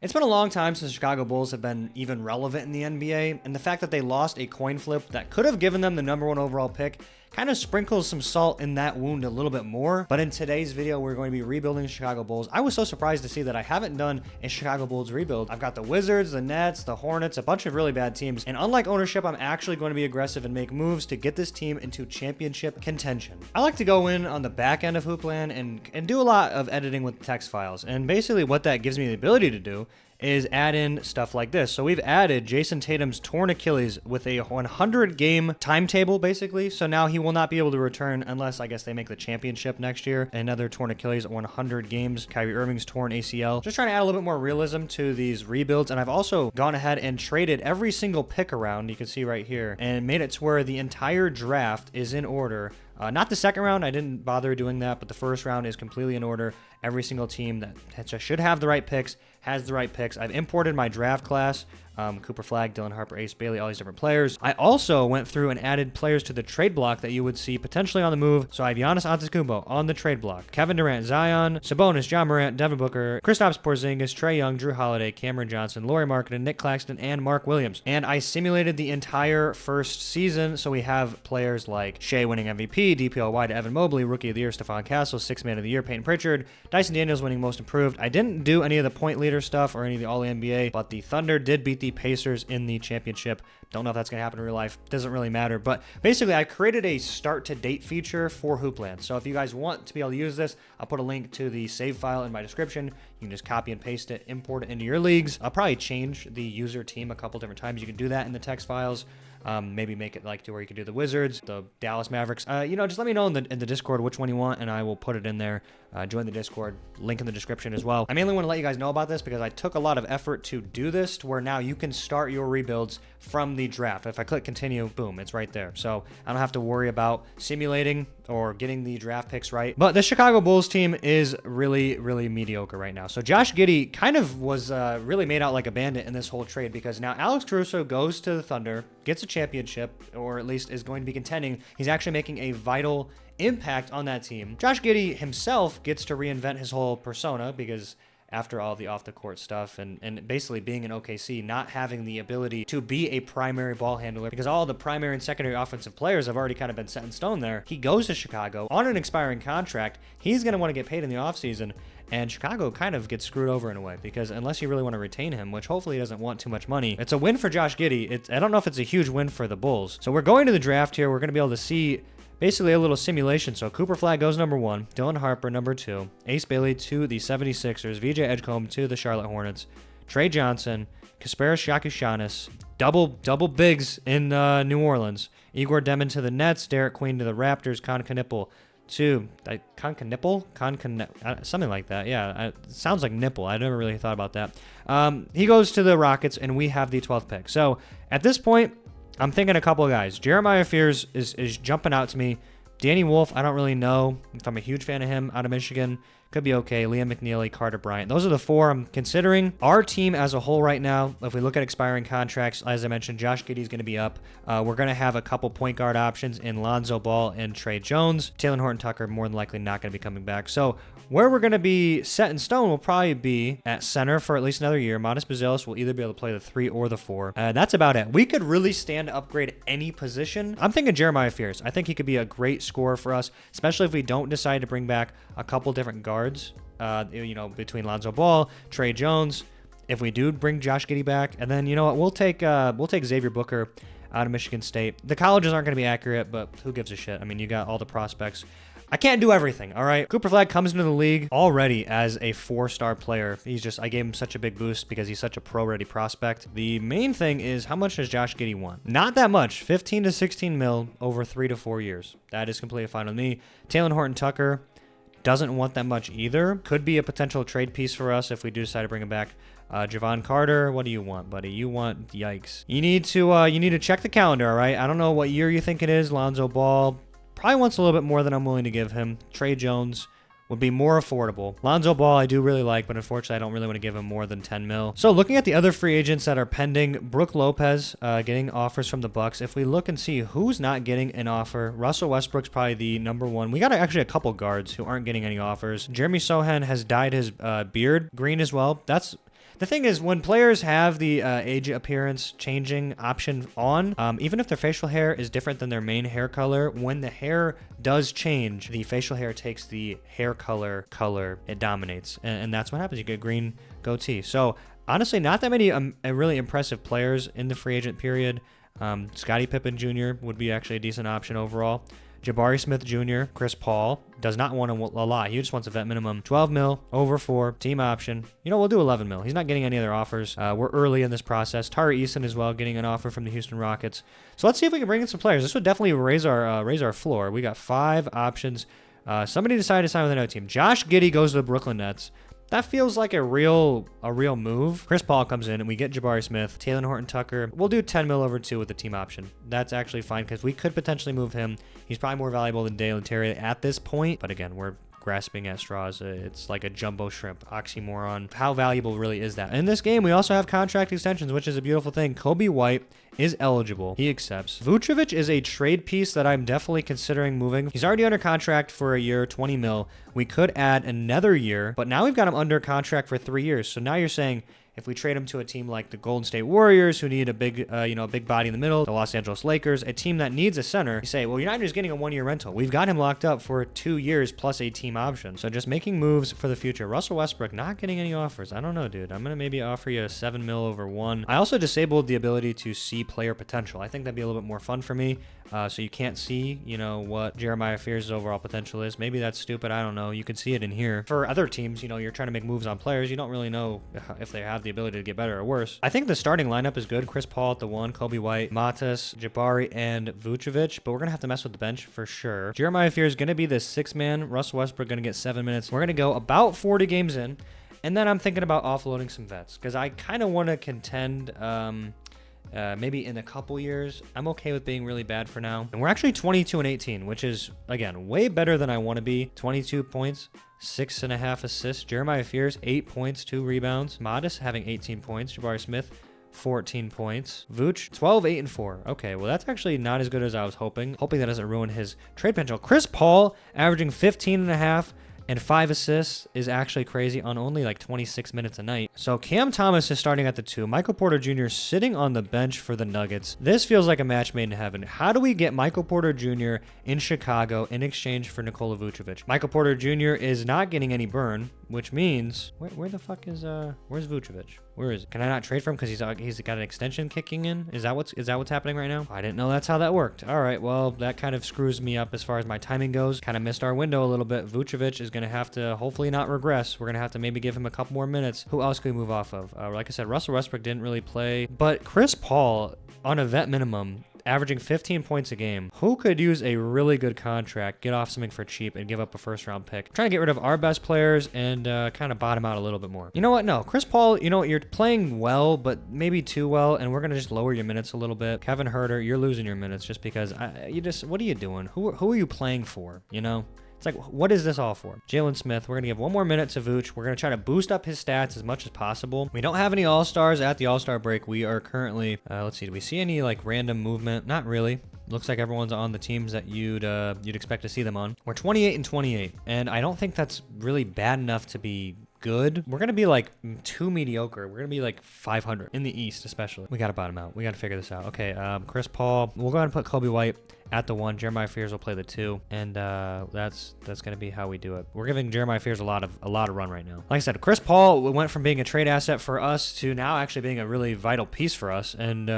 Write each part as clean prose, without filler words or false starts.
It's been a long time since the Chicago Bulls have been even relevant in the NBA, and the fact that they lost a coin flip that could have given them the #1 overall pick kind of sprinkles some salt in that wound a little bit more. But in today's video, we're going to be rebuilding the Chicago Bulls. I was so surprised to see that I haven't done a Chicago Bulls rebuild. I've got the Wizards, the Nets, the Hornets, a bunch of really bad teams. And unlike ownership, I'm actually going to be aggressive and make moves to get this team into championship contention. I like to go in on the back end of Hoopland and do a lot of editing with text files. And basically what that gives me the ability to do is add in stuff like this. So we've added Jason Tatum's torn Achilles with a 100-game timetable, basically. So now he will not be able to return unless, I guess, they make the championship next year. Another torn Achilles at 100 games. Kyrie Irving's torn ACL. Just trying to add a little bit more realism to these rebuilds. And I've also gone ahead and traded every single pick around, you can see right here, and made it to where the entire draft is in order. Not the second round, I didn't bother doing that, but the first round is completely in order. Every single team that should have the right picks has the right picks. I've imported my draft class. Cooper Flag, Dylan Harper, Ace Bailey, all these different players. I also went through and added players to the trade block that you would see potentially on the move. So I have Giannis Antetokounmpo on the trade block, Kevin Durant, Zion, Sabonis, John Morant, Devin Booker, Kristaps Porzingis, Trae Young, Drew Holiday, Cameron Johnson, Lauri Markkanen, Nick Claxton, and Mark Williams. And I simulated the entire first season. So we have players like Shai winning MVP, DPOY to Evan Mobley, Rookie of the Year, Stephon Castle, Sixth Man of the Year, Peyton Pritchard, Dyson Daniels winning Most Improved. I didn't do any of the point leader stuff or any of the All-NBA, but the Thunder did beat the Pacers in the championship. Don't know if that's going to happen in real life. Doesn't really matter. But basically, I created a start to date feature for Hoopland. So if you guys want to be able to use this, I'll put a link to the save file in my description. You can just copy and paste it, import it into your leagues. I'll probably change the user team a couple different times. You can do that in the text files. Maybe make it like to where you can do the Wizards, the Dallas Mavericks. Just let me know in the Discord which one you want, and I will put it in there. Join the Discord, link in the description as well. I mainly want to let you guys know about this because I took a lot of effort to do this to where now you can start your rebuilds from the draft. If I click continue, boom, it's right there. So I don't have to worry about simulating or getting the draft picks right. But the Chicago Bulls team is really, really mediocre right now. So Josh Giddey kind of was really made out like a bandit in this whole trade because now Alex Caruso goes to the Thunder, gets a championship, or at least is going to be contending. He's actually making a vital impact on that team. Josh Giddey himself gets to reinvent his whole persona because after all the off-the-court stuff and basically being in OKC, not having the ability to be a primary ball handler because all the primary and secondary offensive players have already kind of been set in stone there. He goes to Chicago on an expiring contract. He's going to want to get paid in the offseason, and Chicago kind of gets screwed over in a way because unless you really want to retain him, which hopefully he doesn't want too much money, it's a win for Josh Giddey. I don't know if it's a huge win for the Bulls. So we're going to the draft here. We're going to be able to see basically a little simulation. So Cooper Flag goes #1, Dylan Harper #2, Ace Bailey to the 76ers, VJ Edgecombe to the Charlotte Hornets, Trey Johnson, Kasparas Giannis, double bigs in New Orleans, Igor Demon to the Nets, Derek Queen to the Raptors, Concanipple to something like that. Yeah, it sounds like nipple. I never really thought about that. He goes to the Rockets, and we have the 12th pick. So at this point, I'm thinking a couple of guys. Jeremiah Fears is jumping out to me. Danny Wolf, I don't really know if I'm a huge fan of him out of Michigan. Could be okay. Liam McNeely, Carter Bryant. Those are the four I'm considering. Our team as a whole right now, if we look at expiring contracts, as I mentioned, Josh Giddey's going to be up. We're going to have a couple point guard options in Lonzo Ball and Trey Jones. Taylor Horton-Tucker more than likely not going to be coming back. So where we're going to be set in stone will probably be at center for at least another year. Modest Bazelis will either be able to play the 3 or the 4. That's about it. We could really stand to upgrade any position. I'm thinking Jeremiah Fears. I think he could be a great scorer for us, especially if we don't decide to bring back a couple different guards. Between Lonzo Ball, Trey Jones. If we do bring Josh Giddey back, and then you know what, we'll take Xavier Booker out of Michigan State. The colleges aren't going to be accurate, but who gives a shit? I mean, you got all the prospects. I can't do everything, all right? Cooper Flag comes into the league already as a 4-star player. I gave him such a big boost because he's such a pro-ready prospect. The main thing is, how much does Josh Giddey want? Not that much, 15 to 16 mil over 3 to 4 years. That is completely fine with me. Taylor Horton-Tucker doesn't want that much either. Could be a potential trade piece for us if we do decide to bring him back. Javon Carter, what do you want, buddy? You want yikes. You need to check the calendar, all right? I don't know what year you think it is. Lonzo Ball probably wants a little bit more than I'm willing to give him. Trey Jones would be more affordable. Lonzo Ball I do really like, but unfortunately I don't really want to give him more than 10 mil. So looking at the other free agents that are pending, Brook Lopez getting offers from the Bucks. If we look and see who's not getting an offer, Russell Westbrook's probably the #1. We got actually a couple guards who aren't getting any offers. Jeremy Sohan has dyed his beard green as well. That's The thing is, when players have the age appearance changing option on, even if their facial hair is different than their main hair color, when the hair does change, the facial hair takes the hair color, it dominates. And that's what happens. You get a green goatee. So honestly, not that many really impressive players in the free agent period. Scottie Pippen Jr. would be actually a decent option overall. Jabari Smith Jr., Chris Paul, does not want a lot. He just wants a vet minimum. 12 mil, over 4, team option. You know, we'll do 11 mil. He's not getting any other offers. We're early in this process. Tari Eason as well, getting an offer from the Houston Rockets. So let's see if we can bring in some players. This would definitely raise our floor. We got 5 options. Somebody decided to sign with another team. Josh Giddey goes to the Brooklyn Nets. That feels like a real move. Chris Paul comes in and we get Jabari Smith, Talen Horton-Tucker. We'll do 10 mil over 2 with the team option. That's actually fine because we could potentially move him. He's probably more valuable than Dalen Terry at this point. But again, we're grasping at straws. It's like a jumbo shrimp, oxymoron. How valuable really is that? In this game, we also have contract extensions, which is a beautiful thing. Kobe White is eligible. He accepts. Vucevic is a trade piece that I'm definitely considering moving. He's already under contract for a year, 20 mil. We could add another year, but now we've got him under contract for 3 years. So now you're saying, if we trade him to a team like the Golden State Warriors, who need a big, a big body in the middle, the Los Angeles Lakers, a team that needs a center, you say, well, you're not just getting a 1-year rental. We've got him locked up for 2 years plus a team option. So just making moves for the future. Russell Westbrook not getting any offers. I don't know, dude. I'm going to maybe offer you a 7 mil over 1. I also disabled the ability to see player potential. I think that'd be a little bit more fun for me. So you can't see, what Jeremiah Fears' overall potential is. Maybe that's stupid. I don't know. You can see it in here. For other teams, you're trying to make moves on players. You don't really know if they have the ability to get better or worse. I think the starting lineup is good. Chris Paul at the 1, Kobe White, Matas, Jabari, and Vucevic. But we're going to have to mess with the bench for sure. Jeremiah Fears is going to be the 6th man. Russell Westbrook going to get 7 minutes. We're going to go about 40 games in. And then I'm thinking about offloading some vets because I kind of want to contend maybe in a couple years. I'm okay with being really bad for now. And we're actually 22-18, which is, again, way better than I want to be. 22 points, 6.5 assists. Jeremiah Fears, 8 points, 2 rebounds. Modest having 18 points. Jabari Smith, 14 points. Vooch, 12, 8, and 4. Okay, well, that's actually not as good as I was hoping. Hoping that doesn't ruin his trade potential. Chris Paul, averaging 15.5 and 5 assists is actually crazy on only like 26 minutes a night. So Cam Thomas is starting at the 2. Michael Porter Jr. sitting on the bench for the Nuggets. This feels like a match made in heaven. How do we get Michael Porter Jr. in Chicago in exchange for Nikola Vucevic? Michael Porter Jr. is not getting any burn, which means where the fuck is where's Vucevic? Where is it? Can I not trade for him because he's got an extension kicking in? Is that what's happening right now? I didn't know that's how that worked. All right, well, that kind of screws me up as far as my timing goes. Kind of missed our window a little bit. Vucevic is going to have to hopefully not regress. We're going to have to maybe give him a couple more minutes. Who else can we move off of? Like I said, Russell Westbrook didn't really play, but Chris Paul on a vet minimum, averaging 15 points a game. Who could use a really good contract, get off something for cheap, and give up a first-round pick? I'm trying to get rid of our best players and kind of bottom out a little bit more. You know what? No, Chris Paul, you're playing well, but maybe too well, and we're going to just lower your minutes a little bit. Kevin Huerter, you're losing your minutes just because what are you doing? Who are you playing for, It's like, what is this all for? Jalen Smith, we're going to give 1 more minute to Vooch. We're going to try to boost up his stats as much as possible. We don't have any All-Stars at the All-Star break. We are currently, let's see, do we see any like random movement? Not really. Looks like everyone's on the teams that you'd expect to see them on. We're 28-28, and I don't think that's really bad enough to be good. We're going to be like too mediocre. We're going to be like 500 in the East, especially. We got to bottom out. We got to figure this out. Okay, Chris Paul. We'll go ahead and put Kobe White at the 1. Jeremiah Fears will play the 2, and that's going to be how we do it. We're giving Jeremiah Fears a lot of run right now. Like I said, Chris Paul went from being a trade asset for us to now actually being a really vital piece for us, and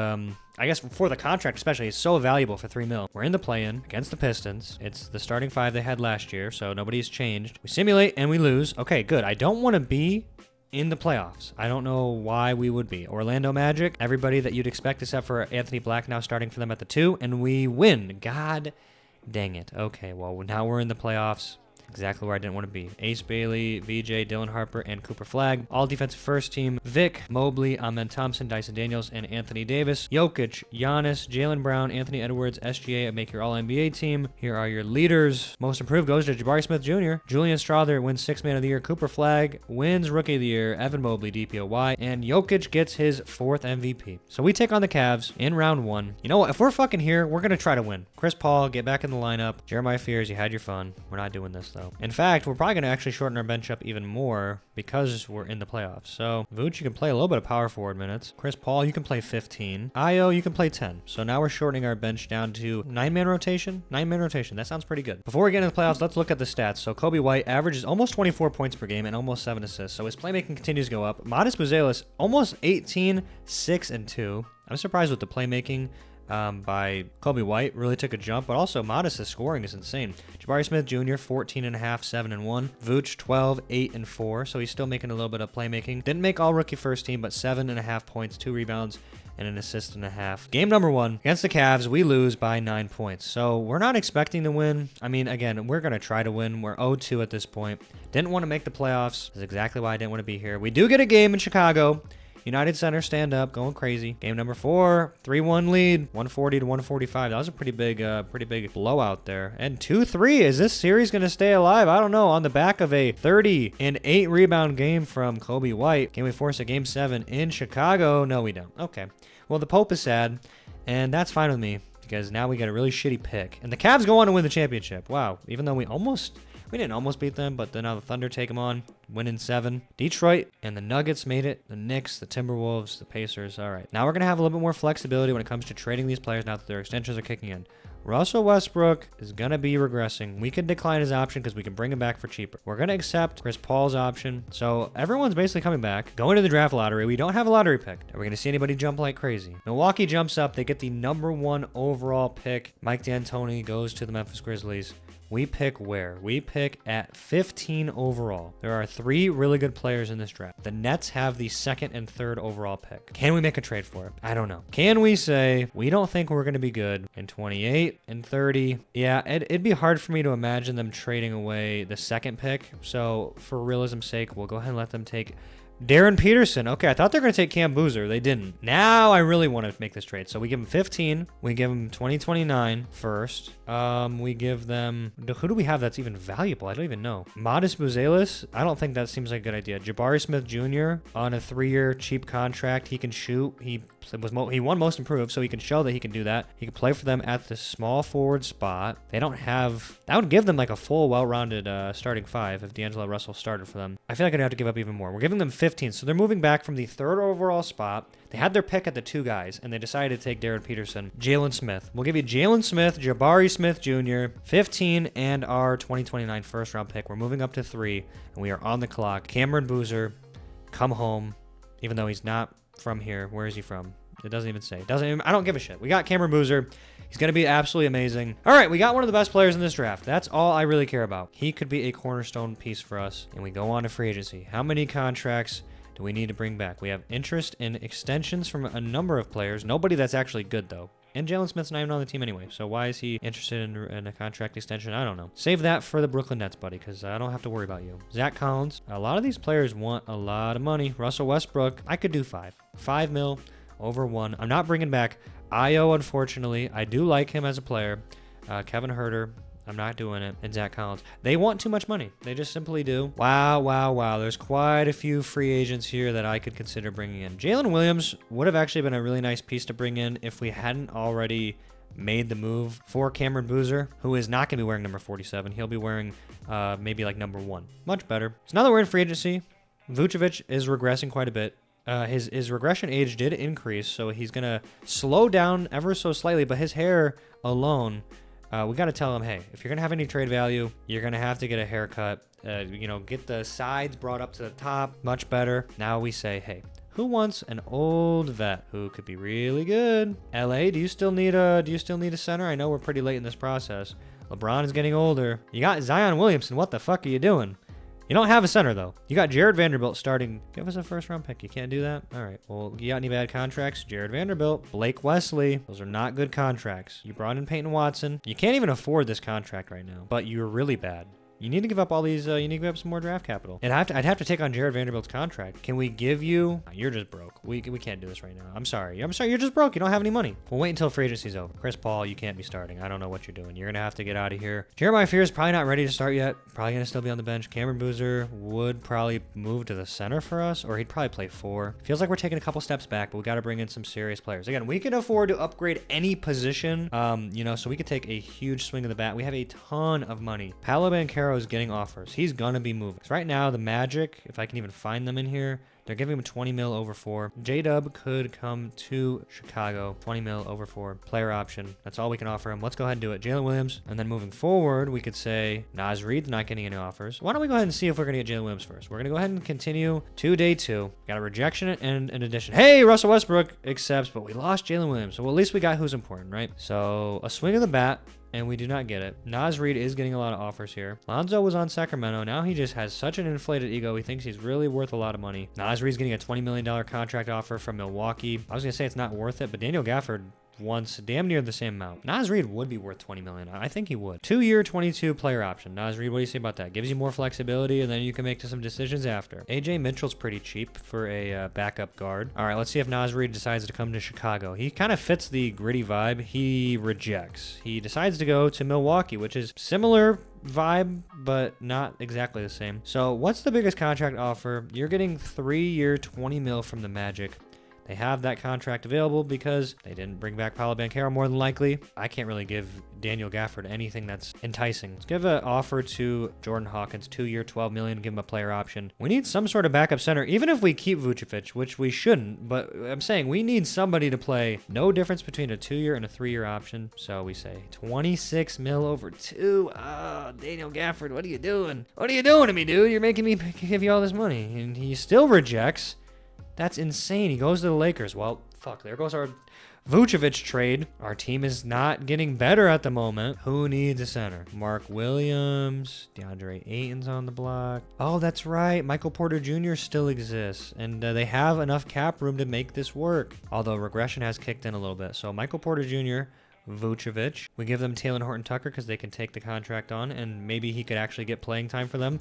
I guess for the contract especially, it's so valuable for 3 mil. We're in the play-in against the Pistons. It's the starting 5 they had last year, so nobody's changed. We simulate and we lose. Okay, good. I don't want to be in the playoffs. I don't know why we would be. Orlando Magic, everybody that you'd expect except for Anthony Black now starting for them at the 2, and we win. God dang it. Okay, well, now we're in the playoffs. Exactly where I didn't want to be. Ace Bailey, VJ, Dylan Harper, and Cooper Flagg. All defensive first team. Vic, Mobley, Ahmed Thompson, Dyson Daniels, and Anthony Davis. Jokic, Giannis, Jalen Brown, Anthony Edwards, SGA make your All-NBA team. Here are your leaders. Most improved goes to Jabari Smith Jr. Julian Strawther wins 6th man of the year. Cooper Flagg wins Rookie of the Year. Evan Mobley, DPOY. And Jokic gets his 4th MVP. So we take on the Cavs in round 1. You know what? If we're fucking here, we're going to try to win. Chris Paul, get back in the lineup. Jeremiah Fears, you had your fun. We're not doing this, though. though. In fact, we're probably going to actually shorten our bench up even more because we're in the playoffs. So Vooch, you can play a little bit of power forward minutes. Chris Paul, you can play 15. Io, you can play 10. So now we're shortening our bench down to 9-man rotation. 9-man rotation. That sounds pretty good. Before we get into the playoffs, let's look at the stats. So Kobe White averages almost 24 points per game and almost 7 assists. So his playmaking continues to go up. Modest Buzelis, almost 18, 6 and 2. I'm surprised with the playmaking by Kobe White. Really took a jump, but also Modest's scoring is insane. Jabari Smith Jr., 14.5, 7 and 1. Vooch, 12, 8 and 4. So he's still making a little bit of playmaking. Didn't make all rookie first team, but 7.5 points, 2 rebounds, and an assist and a half. Game number 1 against the Cavs, we lose by 9 points. So we're not expecting to win. I mean, again, we're going to try to win. We're 0-2 at this point. Didn't want to make the playoffs. That's exactly why I didn't want to be here. We do get a game in Chicago. United Center, stand up, going crazy. Game number 4, 3-1 lead, 140 to 145. That was a pretty big blowout there. And 2-3. Is this series going to stay alive? I don't know. On the back of a 30 and 8 rebound game from Kobe White, can we force a game 7 in Chicago? No, we don't. Okay. Well, the Pope is sad, and that's fine with me because now we get a really shitty pick. And the Cavs go on to win the championship. Wow. Even though we didn't almost beat them, but then now the Thunder take them on, win in 7. Detroit and the Nuggets made it. The Knicks, the Timberwolves, the Pacers. All right. Now we're going to have a little bit more flexibility when it comes to trading these players now that their extensions are kicking in. Russell Westbrook is going to be regressing. We can decline his option because we can bring him back for cheaper. We're going to accept Chris Paul's option. So everyone's basically coming back. Going to the draft lottery. We don't have a lottery pick. Are we going to see anybody jump like crazy? Milwaukee jumps up. They get the number 1 overall pick. Mike D'Antoni goes to the Memphis Grizzlies. We pick where? We pick at 15 overall. There are 3 really good players in this draft. The Nets have the 2nd and 3rd overall pick. Can we make a trade for it? I don't know. Can we say we don't think we're going to be good in 28 and 30? Yeah, it'd be hard for me to imagine them trading away the 2nd pick. So for realism's sake, we'll go ahead and let them take Darren Peterson. Okay, I thought they were going to take Cam Boozer. They didn't. Now I really want to make this trade. So we give them 15. We give them 2029 first. We give them... Who do we have that's even valuable? I don't even know. Modest Buzelis? I don't think that seems like a good idea. Jabari Smith Jr. on a 3-year cheap contract. He can shoot. He won most improved, so he can show that he can do that. He can play for them at the small forward spot. They don't have... That would give them like a full, well-rounded starting 5 if D'Angelo Russell started for them. I feel like I'd have to give up even more. We're giving them 15, so they're moving back from the 3rd overall spot. They had their pick at the 2 guys, and they decided to take Darren Peterson. Jalen Smith. We'll give you Jalen Smith, Jabari Smith Jr., 15, and our 2029 first-round pick. We're moving up to 3, and we are on the clock. Cameron Boozer, come home, even though he's not from here. Where is he from? It doesn't even say. I don't give a shit. We got Cameron Boozer. He's going to be absolutely amazing. All right, we got one of the best players in this draft. That's all I really care about. He could be a cornerstone piece for us, and we go on to free agency. How many contracts do we need to bring back? We have interest in extensions from a number of players. Nobody that's actually good, though. And Jalen Smith's not even on the team anyway, so why is he interested in a contract extension? I don't know. Save that for the Brooklyn Nets, buddy, because I don't have to worry about you. Zach Collins. A lot of these players want a lot of money. Russell Westbrook. I could do 5. 5 mil over 1. I'm not bringing back Io, unfortunately. I do like him as a player. Kevin Huerter. I'm not doing it. And Zach Collins. They want too much money. They just simply do. Wow. There's quite a few free agents here that I could consider bringing in. Jalen Williams would have actually been a really nice piece to bring in if we hadn't already made the move for Cameron Boozer, who is not going to be wearing number 47. He'll be wearing maybe like number 1. Much better. So now that we're in free agency, Vucevic is regressing quite a bit. His regression age did increase, so he's going to slow down ever so slightly, but his hair alone... we got to tell him, hey, if you're going to have any trade value, you're going to have to get a haircut. Get the sides brought up to the top. Much better. Now we say, hey, who wants an old vet who could be really good? LA, do you still need a center? I know we're pretty late in this process. LeBron is getting older. You got Zion Williamson. What the fuck are you doing? You don't have a center, though. You got Jared Vanderbilt starting. Give us a first-round pick. You can't do that? All right. Well, you got any bad contracts? Jared Vanderbilt, Blake Wesley. Those are not good contracts. You brought in Peyton Watson. You can't even afford this contract right now, but you're really bad. You need to give up all these, you need to give up some more draft capital. And I'd have to take on Jared Vanderbilt's contract. Can we give you... You're just broke. We can't do this right now. I'm sorry, you're just broke. You don't have any money. We'll wait until free agency's over. Chris Paul, you can't be starting. I don't know what you're doing. You're going to have to get out of here. Jeremiah Fear is probably not ready to start yet. Probably going to still be on the bench. Cameron Boozer would probably move to the center for us, or he'd probably play 4. Feels like we're taking a couple steps back, but we got to bring in some serious players. Again, we can afford to upgrade any position, so we could take a huge swing of the bat. We have a ton of money. Paolo Banchero Banchero is getting offers. He's going to be moving. So right now, the Magic, if I can even find them in here, they're giving him 20 mil over 4. J-Dub could come to Chicago. 20 mil over 4. Player option. That's all we can offer him. Let's go ahead and do it. Jalen Williams. And then moving forward, we could say Naz Reid's not getting any offers. Why don't we go ahead and see if we're going to get Jalen Williams first? We're going to go ahead and continue to day 2. Got a rejection and an addition. Hey, Russell Westbrook accepts, but we lost Jalen Williams. So at least we got who's important, right? So a swing of the bat. And we do not get it. Naz Reid is getting a lot of offers here. Lonzo was on Sacramento. Now he just has such an inflated ego. He thinks he's really worth a lot of money. Naz Reid's getting a $20 million contract offer from Milwaukee. I was going to say it's not worth it, but Daniel Gafford wants damn near the same amount. Naz Reid would be worth $20 million. I think he would. 2-year, 22 player option. Naz Reid, what do you say about that? Gives you more flexibility, and then you can make some decisions after. AJ Mitchell's pretty cheap for a backup guard. All right, let's see if Naz Reid decides to come to Chicago. He kind of fits the gritty vibe. He rejects. He decides to go to Milwaukee, which is similar vibe, but not exactly the same. So what's the biggest contract offer? You're getting 3-year, 20 mil from the Magic. They have that contract available because they didn't bring back Paolo Banchero more than likely. I can't really give Daniel Gafford anything that's enticing. Let's give an offer to Jordan Hawkins, 2-year, $12 million, give him a player option. We need some sort of backup center, even if we keep Vucevic, which we shouldn't, but I'm saying we need somebody to play. No difference between a 2-year and a 3-year option. So we say 26 mil over 2. Oh, Daniel Gafford, what are you doing? What are you doing to me, dude? You're making me give you all this money. And he still rejects. That's insane. He goes to the Lakers. Well, fuck, there goes our Vucevic trade. Our team is not getting better at the moment. Who needs a center? Mark Williams, DeAndre Ayton's on the block. Oh, that's right. Michael Porter Jr. still exists, and they have enough cap room to make this work. Although regression has kicked in a little bit. So Michael Porter Jr., Vucevic. We give them Taylor Horton-Tucker because they can take the contract on, and maybe he could actually get playing time for them.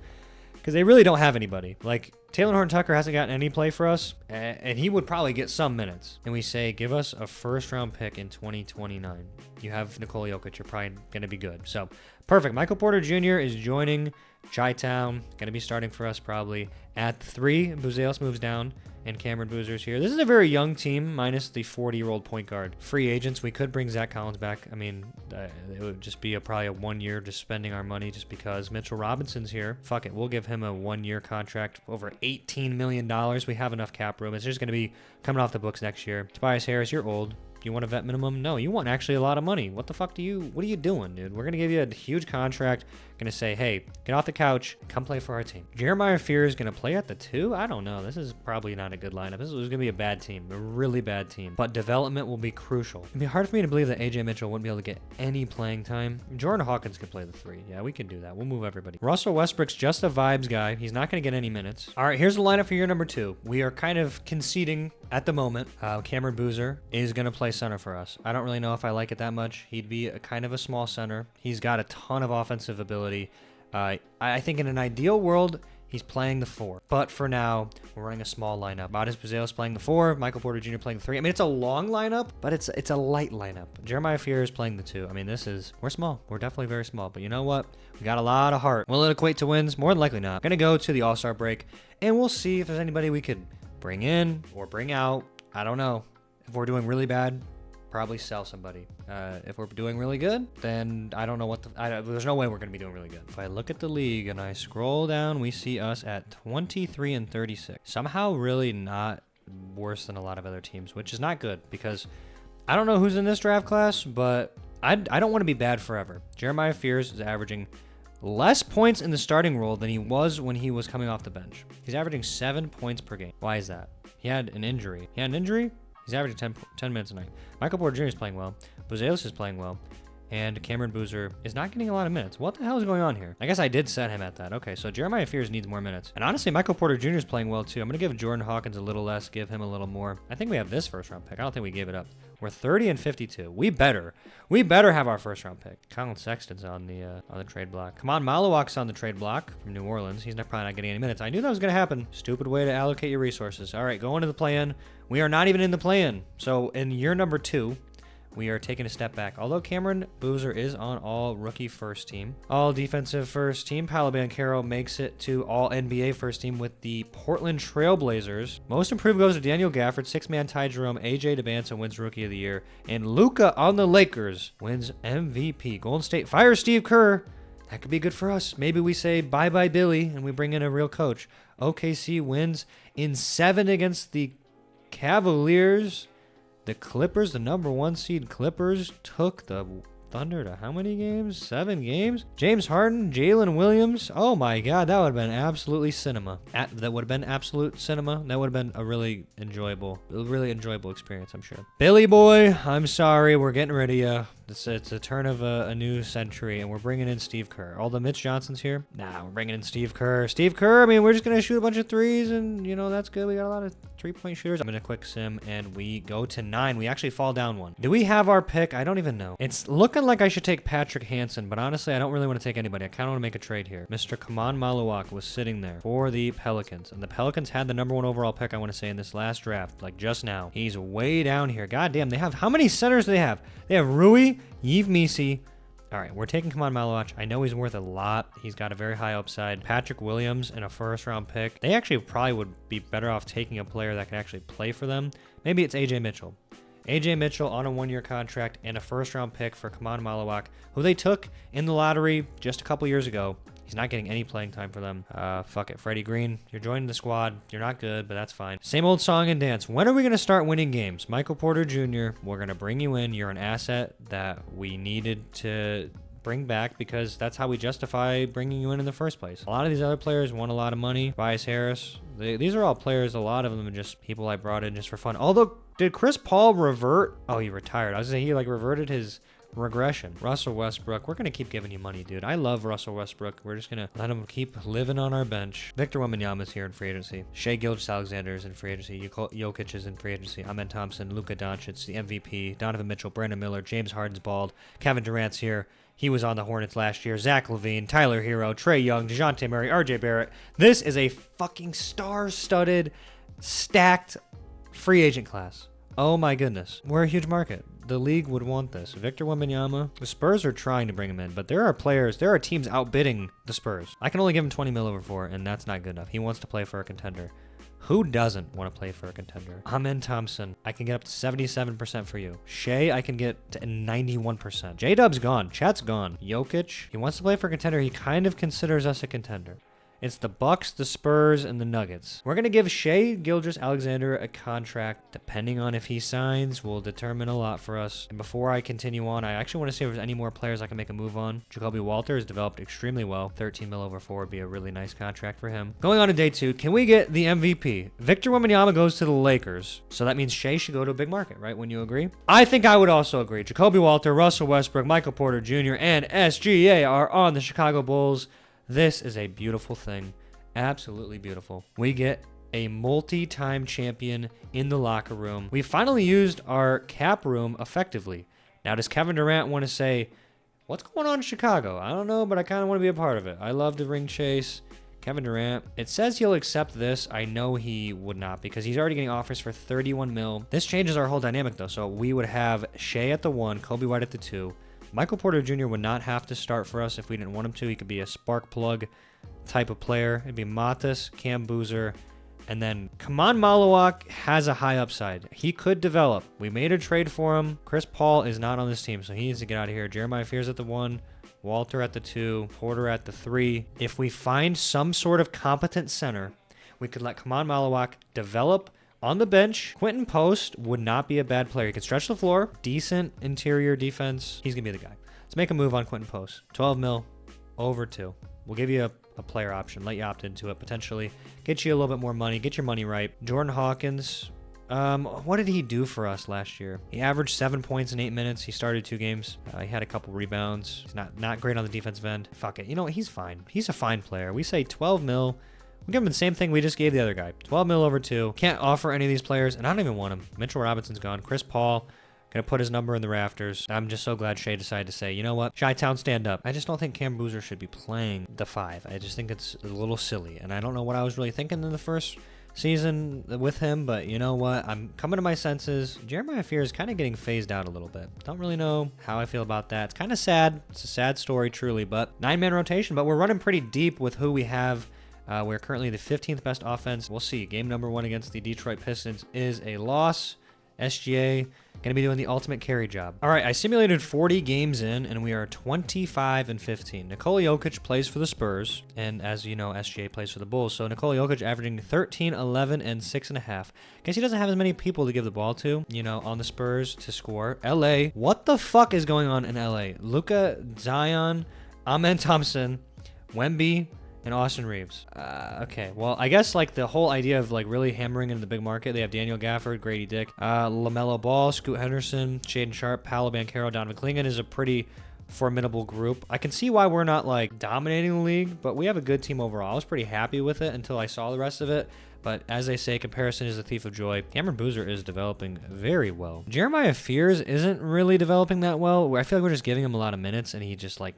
Because they really don't have anybody. Like, Taylor Horton-Tucker hasn't gotten any play for us, and he would probably get some minutes. And we say, give us a first-round pick in 2029. You have Nikola Jokic. You're probably going to be good. So, perfect. Michael Porter Jr. is joining Chi-Town. Going to be starting for us probably at 3. Buzeos moves down, and Cameron Boozer's here. This is a very young team, minus the 40-year-old point guard. Free agents, we could bring Zach Collins back. I mean, it would just be probably a 1 year just spending our money just because Mitchell Robinson's here. Fuck it, we'll give him a 1-year contract over $18 million. We have enough cap room. It's just going to be coming off the books next year. Tobias Harris, you're old. Do you want a vet minimum? No, you want actually a lot of money. What the fuck what are you doing, dude? We're going to give you a huge contract. Going to say, hey, get off the couch, come play for our team. Jeremiah Fear is going to play at the 2? I don't know. This is probably not a good lineup. This is going to be a bad team, a really bad team. But development will be crucial. It'd be hard for me to believe that AJ Mitchell wouldn't be able to get any playing time. Jordan Hawkins could play the 3. Yeah, we can do that. We'll move everybody. Russell Westbrook's just a vibes guy. He's not going to get any minutes. All right, here's the lineup for year number 2. We are kind of conceding at the moment. Cameron Boozer is going to play center for us. I don't really know if I like it that much. He'd be a kind of a small center. He's got a ton of offensive ability. I think in an ideal world, he's playing the 4. But for now, we're running a small lineup. Modest Buzeos playing the 4. Michael Porter Jr. playing the 3. I mean, it's a long lineup, but it's a light lineup. Jeremiah Fear is playing the 2. I mean, we're small. We're definitely very small. But you know what? We got a lot of heart. Will it equate to wins? More than likely not. Going to go to the All-Star break, and we'll see if there's anybody we could bring in or bring out. I don't know. If we're doing really bad, probably sell somebody. If we're doing really good, then I don't know there's no way we're going to be doing really good. If I look at the league and I scroll down, we see us at 23-36. Somehow really not worse than a lot of other teams, which is not good because I don't know who's in this draft class, but I don't want to be bad forever. Jeremiah Fears is averaging less points in the starting role than he was when he was coming off the bench. He's averaging 7 points per game. Why is that? He had an injury. He's averaging 10 minutes a night. Michael Porter Jr. is playing well. Buzeos is playing well. And Cameron Boozer is not getting a lot of minutes. What the hell is going on here? I guess I did set him at that. Okay, so Jeremiah Fears needs more minutes. And honestly, Michael Porter Jr. is playing well too. I'm going to give Jordan Hawkins a little less, give him a little more. I think we have this first round pick. I don't think we gave it up. We're 30-52. We better have our first round pick. Colin Sexton's on the trade block. Come on, Malawak's on the trade block from New Orleans. He's probably not getting any minutes. I knew that was going to happen. Stupid way to allocate your resources. All right, going to the play-in. We are not even in the play-in. So in year number 2, we are taking a step back. Although Cameron Boozer is on all rookie first team, all defensive first team, Paolo Banchero makes it to all NBA first team with the Portland Trailblazers. Most improved goes to Daniel Gafford. 6-man Ty Jerome. AJ DeBanza wins rookie of the year. And Luka on the Lakers wins MVP. Golden State fires Steve Kerr. That could be good for us. Maybe we say bye-bye Billy and we bring in a real coach. OKC wins in 7 against the Cavaliers. The Clippers, the number 1 seed Clippers, took the Thunder to how many games? 7 games? James Harden, Jalen Williams. Oh my God, that would have been absolutely cinema. That would have been absolute cinema. That would have been a really enjoyable experience, I'm sure. Billy boy, I'm sorry, we're getting rid of you. It's a turn of a new century, and we're bringing in Steve Kerr. All the Mitch Johnsons here? Nah, we're bringing in Steve Kerr. Steve Kerr, I mean, we're just going to shoot a bunch of threes, and, you know, that's good. We got a lot of three-point shooters. I'm in a quick sim, and we go to 9. We actually fall down 1. Do we have our pick? I don't even know. It's looking like I should take Patrick Hansen, but honestly, I don't really want to take anybody. I kind of want to make a trade here. Mr. Kaman Maluak was sitting there for the Pelicans, and the Pelicans had the number 1 overall pick, I want to say, in this last draft, like just now. He's way down here. God damn, they have, how many centers do they have? They have Rui, Yves Misi. All right, we're taking Kaman Maluach. I know he's worth a lot. He's got a very high upside. Patrick Williams and a first-round pick. They actually probably would be better off taking a player that can actually play for them. Maybe it's AJ Mitchell. AJ Mitchell on a 1-year contract and a first-round pick for Kaman Maluach, who they took in the lottery just a couple years ago. He's not getting any playing time for them. Fuck it. Freddie Green, you're joining the squad. You're not good, but that's fine. Same old song and dance. When are we going to start winning games? Michael Porter Jr., we're going to bring you in. You're an asset that we needed to bring back because that's how we justify bringing you in the first place. A lot of these other players want a lot of money. Tobias Harris. These are all players. A lot of them are just people I brought in just for fun. Although, did Chris Paul revert? Oh, he retired. I was going to say he like reverted his regression. Russell Westbrook, we're going to keep giving you money, dude. I love Russell Westbrook. We're just going to let him keep living on our bench. Victor Wembanyama's here in free agency. Shai Gilgeous-Alexander is in free agency. Jokic is in free agency. Amen Thompson, Luka Doncic, the MVP, Donovan Mitchell, Brandon Miller, James Harden's bald. Kevin Durant's here. He was on the Hornets last year. Zach LaVine, Tyler Hero, Trae Young, DeJounte Murray, RJ Barrett. This is a fucking star-studded, stacked free agent class. Oh my goodness. We're a huge market. The league would want this. Victor Wembanyama. The Spurs are trying to bring him in, but there are teams outbidding the Spurs. I can only give him 20 mil over 4, and that's not good enough. He wants to play for a contender. Who doesn't want to play for a contender? Amen Thompson, I can get up to 77% for you. Shai, I can get to 91%. J-Dub's gone. Chat's gone. Jokic, he wants to play for a contender. He kind of considers us a contender. It's the Bucks, the Spurs, and the Nuggets. We're going to give Shai Gilgeous-Alexander a contract. Depending on if he signs, will determine a lot for us. And before I continue on, I actually want to see if there's any more players I can make a move on. Jacoby Walter has developed extremely well. 13 mil over 4 would be a really nice contract for him. Going on to day 2, can we get the MVP? Victor Wembanyama goes to the Lakers. So that means Shai should go to a big market, right? Wouldn't you agree? I think I would also agree. Jacoby Walter, Russell Westbrook, Michael Porter Jr., and SGA are on the Chicago Bulls. This is a beautiful thing. Absolutely beautiful. We get a multi-time champion in the locker room. We finally used our cap room effectively. Now, does Kevin Durant want to say, what's going on in Chicago? I don't know, but I kind of want to be a part of it. I love the ring chase. Kevin Durant, it says he'll accept this. I know he would not because he's already getting offers for 31 mil. This changes our whole dynamic, though. So we would have Shai at the 1, Kobe White at the 2. Michael Porter Jr. would not have to start for us if we didn't want him to. He could be a spark plug type of player. It'd be Matas, Cam Boozer, and then Kaman Maluach has a high upside. He could develop. We made a trade for him. Chris Paul is not on this team, so he needs to get out of here. Jeremiah Fears at the 1, Walter at the 2, Porter at the 3. If we find some sort of competent center, we could let Kaman Maluach develop on the bench. Quentin Post would not be a bad player. He can stretch the floor. Decent interior defense. He's going to be the guy. Let's make a move on Quentin Post. 12 mil over 2. We'll give you a player option. Let you opt into it potentially. Get you a little bit more money. Get your money right. Jordan Hawkins. What did he do for us last year? He averaged 7 points in 8 minutes. He started 2 games. He had a couple rebounds. He's not great on the defensive end. Fuck it. You know what? He's fine. He's a fine player. We say 12 mil. We'll give him the same thing we just gave the other guy. 12 mil over 2. Can't offer any of these players, and I don't even want him. Mitchell Robinson's gone. Chris Paul, gonna put his number in the rafters. I'm just so glad Shai decided to say, you know what? Chi-Town, stand up. I just don't think Cam Boozer should be playing the 5. I just think it's a little silly, and I don't know what I was really thinking in the first season with him, but you know what? I'm coming to my senses. Jeremiah Fears is kind of getting phased out a little bit. Don't really know how I feel about that. It's kind of sad. It's a sad story, truly, but 9-man rotation, but we're running pretty deep with who we have. We're currently the 15th best offense. We'll see. Game number 1 against the Detroit Pistons is a loss. SGA, Gonna be doing the ultimate carry job. All right, I simulated 40 games in, and we are 25-15. Nikola Jokic plays for the Spurs, and as you know, SGA plays for the Bulls. So Nikola Jokic averaging 13, 11, and 6.5. Guess he doesn't have as many people to give the ball to, you know, on the Spurs to score. LA, what the fuck is going on in LA? Luka, Zion, Amen Thompson, Wemby, and Austin Reeves. Okay, well, I guess like the whole idea of like really hammering into the big market, they have Daniel Gafford, Grady Dick, LaMelo Ball, Scoot Henderson, Shaden Sharp, Paolo Banchero, Donovan Clingan is a pretty formidable group. I can see why we're not like dominating the league, but we have a good team overall. I was pretty happy with it until I saw the rest of it. But as they say, comparison is the thief of joy. Cameron Boozer is developing very well. Jeremiah Fears isn't really developing that well. I feel like we're just giving him a lot of minutes, and he just like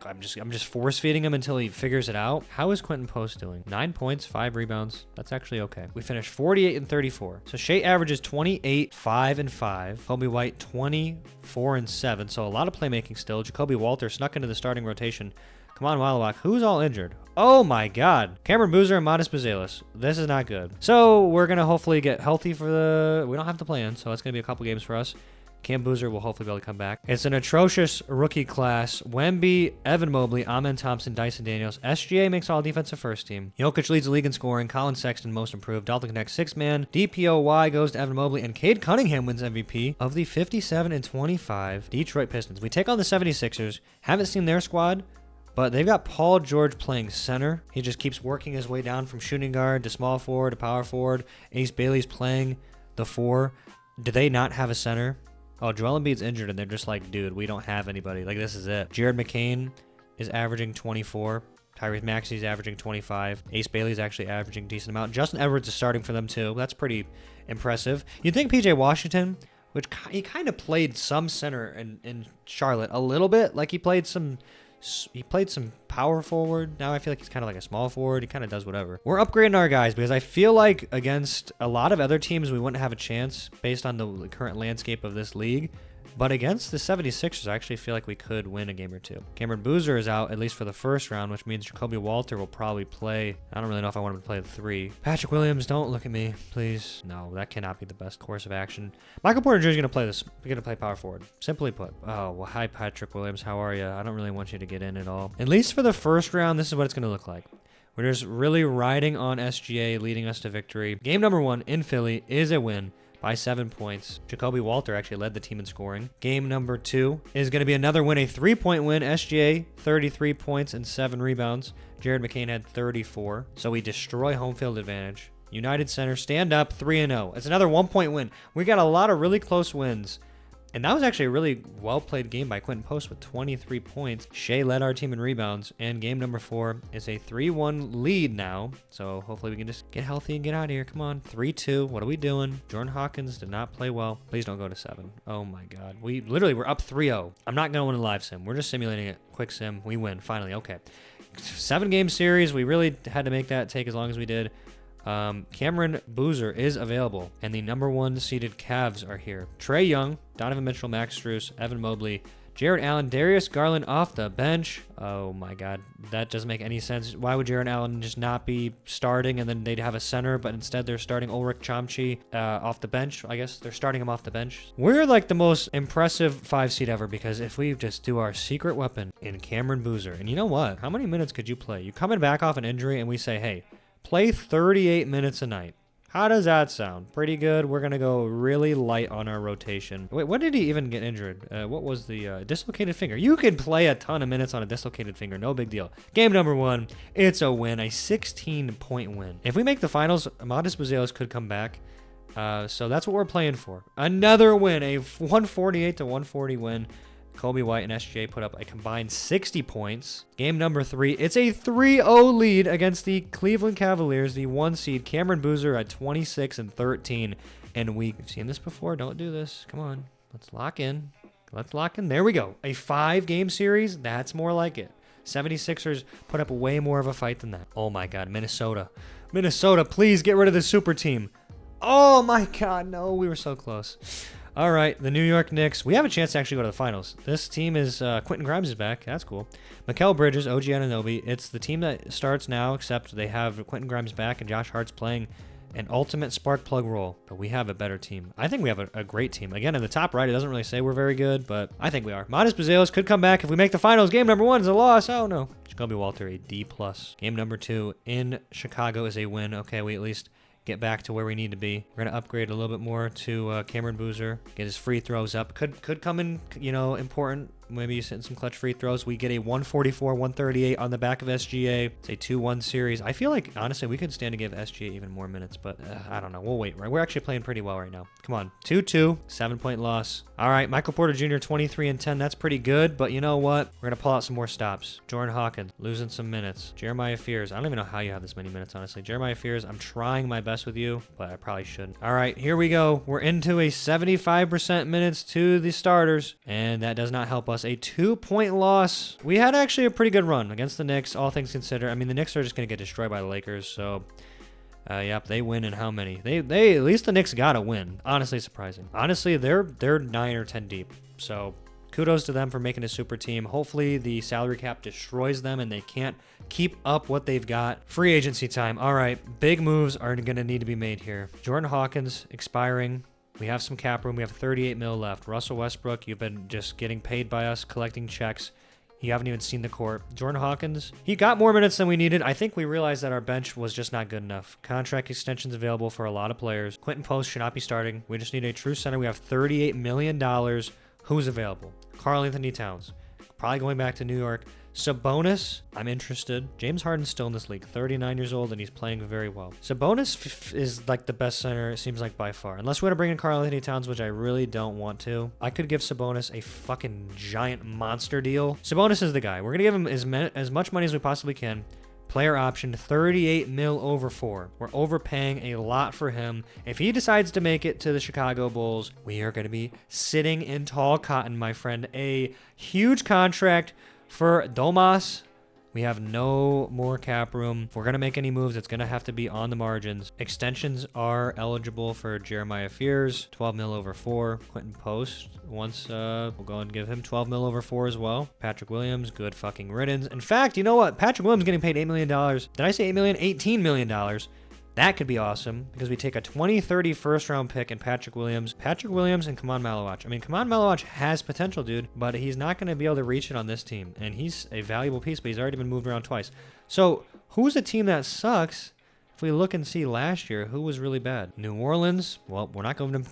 I'm just force feeding him until he figures it out. How is Quentin Post doing? 9 points, 5 rebounds. That's actually okay. We finished 48 and 34. So Shai averages 28, 5 and 5. Kobe White 24 and 7. So a lot of playmaking still. Jacoby Walter snuck into the starting rotation. Come on, Wallawak. Who's all injured? Oh my God. Cameron Boozer and Modest Bazelis. This is not good. So we're gonna hopefully get healthy for the. We don't have to play in, so it's gonna be a couple games for us. Cam Boozer will hopefully be able to come back. It's an atrocious rookie class. Wemby, Evan Mobley, Amen Thompson, Dyson Daniels. SGA makes all defensive first team. Jokic leads the league in scoring. Colin Sexton most improved. Dalton Connect 6-man. DPOY goes to Evan Mobley. And Cade Cunningham wins MVP of the 57 and 25 Detroit Pistons. We take on the 76ers. Haven't seen their squad, but they've got Paul George playing center. He just keeps working his way down from shooting guard to small forward to power forward. Ace Bailey's playing the 4. Do they not have a center? Oh, Joel Embiid's injured, and they're just like, dude, we don't have anybody. Like, this is it. Jared McCain is averaging 24. Tyrese Maxey's averaging 25. Ace Bailey's actually averaging a decent amount. Justin Edwards is starting for them, too. That's pretty impressive. You'd think PJ Washington, which he kind of played some center in Charlotte a little bit. Like, he played some power forward. Now I feel like he's kind of like a small forward. He kind of does whatever. We're upgrading our guys because I feel like against a lot of other teams, we wouldn't have a chance based on the current landscape of this league. But against the 76ers, I actually feel like we could win a game or two. Cameron Boozer is out, at least for the first round, which means Jacoby Walter will probably play. I don't really know if I want him to play the 3. Patrick Williams, don't look at me, please. No, that cannot be the best course of action. Michael Porter Jr. is going to play this. We're going to play power forward. Simply put. Oh, well, hi, Patrick Williams. How are you? I don't really want you to get in at all. At least for the first round, this is what it's going to look like. We're just really riding on SGA, leading us to victory. Game number 1 in Philly is a win by 7 points. Jacoby Walter actually led the team in scoring. Game number 2 is going to be another win, a 3-point win. SGA, 33 points and 7 rebounds. Jared McCain had 34. So we destroy home field advantage. United Center, stand up, 3-0. It's another 1-point win. We got a lot of really close wins. And that was actually a really well-played game by Quentin Post with 23 points. Shai led our team in rebounds. And game number 4 is a 3-1 lead now. So hopefully we can just get healthy and get out of here. Come on. 3-2. What are we doing? Jordan Hawkins did not play well. Please don't go to 7. Oh, my God. We're up 3-0. I'm not going to win a live sim. We're just simulating it. Quick sim. We win. Finally. Okay. 7-game series. We really had to make that take as long as we did. Cameron Boozer is available, and the number 1 seeded Cavs are here. Trae Young, Donovan Mitchell, Max Strus, Evan Mobley, Jared Allen, Darius Garland off the bench. Oh my God, that doesn't make any sense. Why would Jared Allen just not be starting, and then they'd have a center, but instead they're starting Ulrich Chomchi off the bench? I guess they're starting him off the bench. We're like the most impressive 5 seed ever, because if we just do our secret weapon in Cameron Boozer, and you know what? How many minutes could you play? You coming back off an injury, and we say, hey, play 38 minutes a night. How does that sound? Pretty good. We're going to go really light on our rotation. Wait, when did he even get injured? What was the dislocated finger? You can play a ton of minutes on a dislocated finger. No big deal. Game number 1, it's a win. A 16-point win. If we make the finals, Modest Bazelis could come back. So that's what we're playing for. Another win. A 148-140 win. Kobe White and SGA put up a combined 60 points. Game number 3, it's a 3-0 lead against the Cleveland Cavaliers, the 1 seed. Cameron Boozer at 26 and 13. And we've seen this before. Don't do this. Come on. Let's lock in. Let's lock in. There we go. A 5-game series. That's more like it. 76ers put up way more of a fight than that. Oh my God. Minnesota. Minnesota, please get rid of the super team. Oh my God. No, we were so close. All right, the New York Knicks. We have a chance to actually go to the finals. This team is Quentin Grimes is back. That's cool. Mikal Bridges, OG Anunoby. It's the team that starts now, except they have Quentin Grimes back and Josh Hart's playing an ultimate spark plug role, but we have a better team. I think we have a great team. Again, in the top right, it doesn't really say we're very good, but I think we are. Modest Bazelis could come back if we make the finals. Game number 1 is a loss. Oh, no. Jacoby Walter, a D+. Game number 2 in Chicago is a win. Okay, we at least get back to where we need to be. We're going to upgrade a little bit more to Cameron Boozer. Get his free throws up. Could come in, you know, important. Maybe he's hitting some clutch free throws. We get a 144, 138 on the back of SGA. It's a 2-1 series. I feel like, honestly, we could stand to give SGA even more minutes, but I don't know. We'll wait. Right? We're actually playing pretty well right now. Come on. 2-2, 7-point loss. All right, Michael Porter Jr., 23 and 10. That's pretty good, but you know what? We're going to pull out some more stops. Jordan Hawkins, losing some minutes. Jeremiah Fears. I don't even know how you have this many minutes, honestly. Jeremiah Fears, I'm trying my best with you, but I probably shouldn't. All right, here we go. We're into a 75% minutes to the starters, and that does not help us. A 2-point loss. We had actually a pretty good run against the Knicks, all things considered. I mean, the Knicks are just going to get destroyed by the Lakers, so yep, they win in how many? They at least the Knicks got to win. Honestly, surprising. Honestly, they're 9 or 10 deep, so kudos to them for making a super team. Hopefully, the salary cap destroys them and they can't keep up what they've got. Free agency time. All right, big moves are going to need to be made here. Jordan Hawkins expiring. We have some cap room. We have 38 mil left. Russell Westbrook, you've been just getting paid by us, collecting checks. You haven't even seen the court. Jordan Hawkins, he got more minutes than we needed. I think we realized that our bench was just not good enough. Contract extensions available for a lot of players. Quentin Post should not be starting. We just need a true center. We have $38 million. Who's available? Karl Anthony Towns, probably going back to New York. Sabonis, I'm interested. James Harden's still in this league, 39 years old, and he's playing very well. Sabonis is like the best center, it seems like, by far. Unless we want to bring in Karl Anthony Towns, which I really don't want to. I could give Sabonis a fucking giant monster deal. Sabonis is the guy. We're going to give him as much money as we possibly can. Player option, 38 mil over 4. We're overpaying a lot for him. If he decides to make it to the Chicago Bulls, we are going to be sitting in tall cotton, my friend. A huge contract for Domas. We have no more cap room. If we're going to make any moves, it's going to have to be on the margins. Extensions are eligible for Jeremiah Fears, 12 mil over 4. Quentin Post, we'll go and give him 12 mil over 4 as well. Patrick Williams, good fucking riddance. In fact, you know what? Patrick Williams getting paid $8 million. Did I say $8 million? $18 million. That could be awesome because we take a 2030 first round pick and Patrick Williams and Kaman Malawach. I mean, Kaman Malawach has potential, dude, but he's not going to be able to reach it on this team. And he's a valuable piece, but he's already been moved around twice. So who's a team that sucks? If we look and see last year, who was really bad? New Orleans. Well, we're not giving him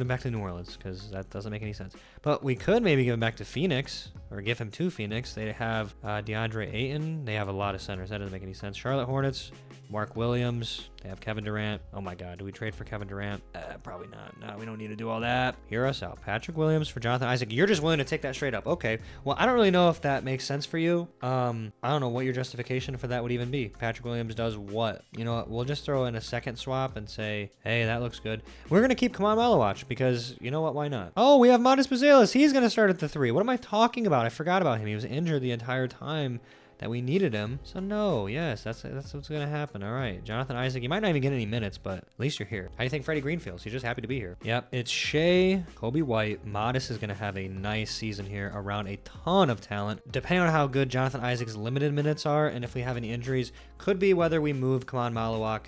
back to New Orleans because that doesn't make any sense. But we could maybe give him back to Phoenix or give him to Phoenix. They have DeAndre Ayton. They have a lot of centers. That doesn't make any sense. Charlotte Hornets, Mark Williams. They have Kevin Durant. Oh my God, do we trade for Kevin Durant? Probably not. No, we don't need to do all that. Hear us out. Patrick Williams for Jonathan Isaac. You're just willing to take that straight up. Okay. Well, I don't really know if that makes sense for you. I don't know what your justification for that would even be. Patrick Williams does what? You know what? We'll just throw in a second swap and say, hey, that looks good. We're going to keep Kaman Malawach because you know what? Why not? Oh, we have Modest Bazelis. He's going to start at the 3. What am I talking about? I forgot about him. He was injured the entire time that we needed him. So no, yes, that's what's gonna happen. All right, Jonathan Isaac, you might not even get any minutes, but at least you're here. How do you think Freddie Green feels? He's just happy to be here. Yep, it's Shai, Kobe White. Modest is gonna have a nice season here around a ton of talent. Depending on how good Jonathan Isaac's limited minutes are, and if we have any injuries, could be whether we move Kaman Malawach.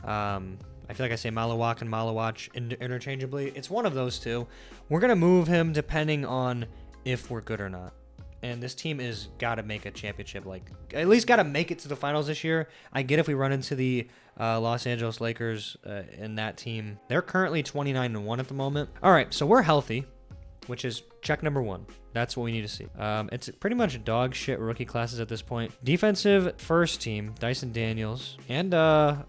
I feel like I say Malawach and Malawach interchangeably. It's one of those two. We're gonna move him depending on if we're good or not. And this team is got to make a championship, like at least got to make it to the finals this year. I get if we run into the Los Angeles Lakers in that team. They're currently 29-1 at the moment. All right, so we're healthy, which is check number 1. That's what we need to see. It's pretty much dog shit rookie classes at this point. Defensive first team, Dyson Daniels and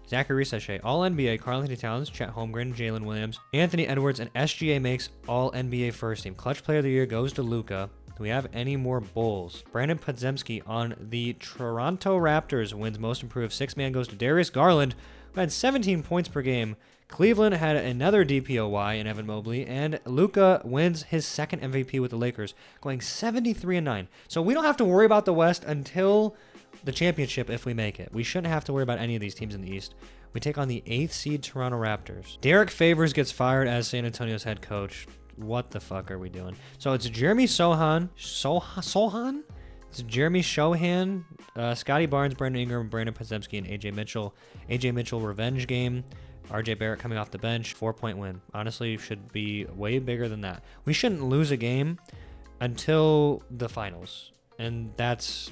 Zachary Sachet. All NBA, Karl Anthony Towns, Chet Holmgren, Jalen Williams, Anthony Edwards, and SGA makes all NBA first team. Clutch player of the year goes to Luka. Do we have any more Bulls? Brandon Podziemski on the Toronto Raptors wins most improved. 6-man goes to Darius Garland, who had 17 points per game. Cleveland had another DPOY in Evan Mobley, and Luka wins his second MVP with the Lakers, going 73-9. So we don't have to worry about the West until the championship if we make it. We shouldn't have to worry about any of these teams in the East. We take on the 8th seed Toronto Raptors. Derek Favors gets fired as San Antonio's head coach. What the fuck are we doing? So it's Jeremy Sohan? It's Jeremy Sohan, Scotty Barnes, Brandon Ingram, Brandon Podziemski, and AJ Mitchell. AJ Mitchell revenge game. RJ Barrett coming off the bench, 4-point win. Honestly, should be way bigger than that. We shouldn't lose a game until the finals. And that's,